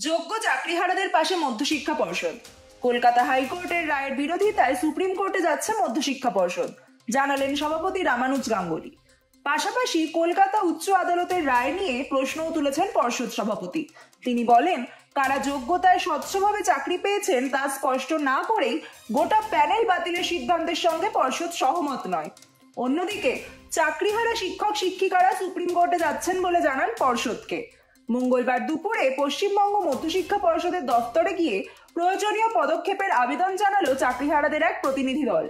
যোগ্য চাকরিহারাদের পাশে মধ্যশিক্ষা পর্ষদ। কলকাতা হাইকোর্টের রায়ের বিরোধিতায় সুপ্রিম কোর্টে যাচ্ছে মধ্যশিক্ষা পর্ষদ, জানালেন সভাপতি রামানুজ গাঙ্গুলি। পাশাপাশি কলকাতা উচ্চ আদালতের রায় নিয়ে প্রশ্নও তুলেছেন পর্ষদ সভাপতি। তিনি বলেন, কারা যোগ্যতায় স্বচ্ছভাবে চাকরি পেয়েছেন তা স্পষ্ট না করেই গোটা প্যানেল বাতিলের সিদ্ধান্তের সঙ্গে পর্ষদ সহমত নয়। অন্যদিকে চাকরিহারা শিক্ষক শিক্ষিকারা সুপ্রিম কোর্টে যাচ্ছেন বলে জানান পর্ষদকে। মঙ্গলবার দুপুরে পশ্চিমবঙ্গ মধ্যশিক্ষা পর্ষদের দফতরে গিয়ে প্রয়োজনীয় পদক্ষেপের আবেদন জানালো চাকরিহারাদের এক প্রতিনিধি দল।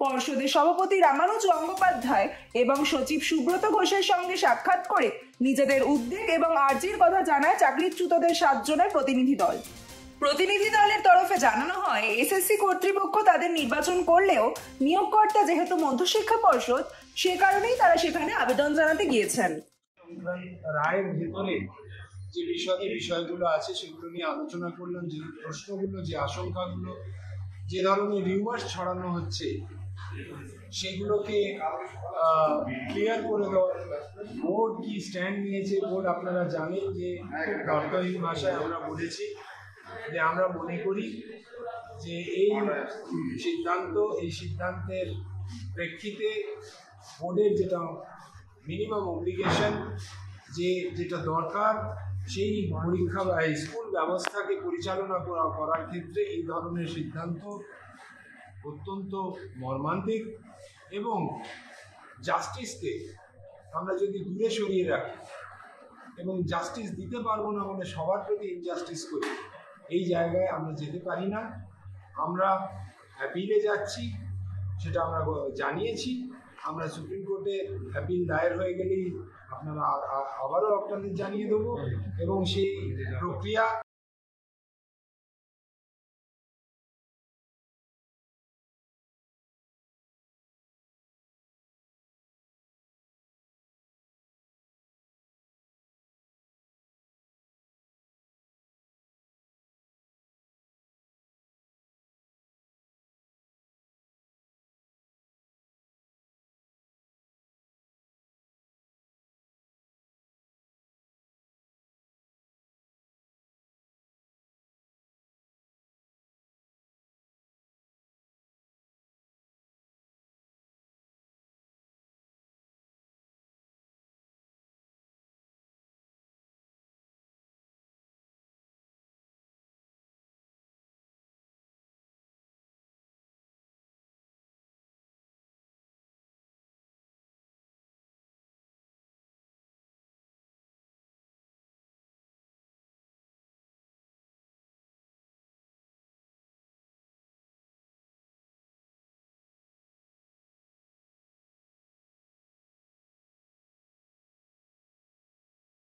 পর্ষদের সভাপতি রামানুজ গঙ্গোপাধ্যায় এবং সচিব সুব্রত ঘোষের সঙ্গে সাক্ষাৎ করে নিজেদের উদ্বেগ এবং আর্জির কথা জানায় চাকরিচ্যুতদের 7 জনের প্রতিনিধি দল। প্রতিনিধি দলের তরফে জানানো হয়, এসএসসি কর্তৃপক্ষ তাদের নির্বাচন করলেও নিয়োগকর্তা যেহেতু মধ্যশিক্ষা পর্ষদ, সে কারণেই তারা সেখানে আবেদন জানাতে গিয়েছেন। রায়ের ভেতরে যে বিষয়গুলো আছে সেগুলো নিয়ে আলোচনা করলাম, যে প্রশ্নগুলো, যে আশঙ্কাগুলো, যে ধরনের রিউমার্স ছড়ানো হচ্ছে সেগুলোকে ক্লিয়ার করে দেওয়া। বোর্ড কি স্ট্যান্ড নিয়েছে, বোর্ড আপনারা জানেন যে তর্কহীন ভাষায় আমরা বলেছি যে আমরা মনে করি যে এই সিদ্ধান্তের প্রেক্ষিতে বোর্ডের যেটা মিনিমাম অব্লিগেশন, যেটা দরকার, সেই পরীক্ষা বা স্কুল ব্যবস্থাকে পরিচালনা করার ক্ষেত্রে এই ধরনের সিদ্ধান্ত অত্যন্ত মর্মান্তিক। এবং জাস্টিসকে আমরা যদি দূরে সরিয়ে রাখি এবং জাস্টিস দিতে পারবো না মানে সবার প্রতি ইনজাস্টিস করি, এই জায়গায় আমরা যেতে পারি না। আমরা অ্যাপিলে যাচ্ছি, সেটা আমরা জানিয়েছি। আমরা সুপ্রিম কোর্টে অ্যাপিল দায়ের হয়ে গেলেই আপনারা আবারও আপনাদের জানিয়ে দেবো এবং সেই প্রক্রিয়া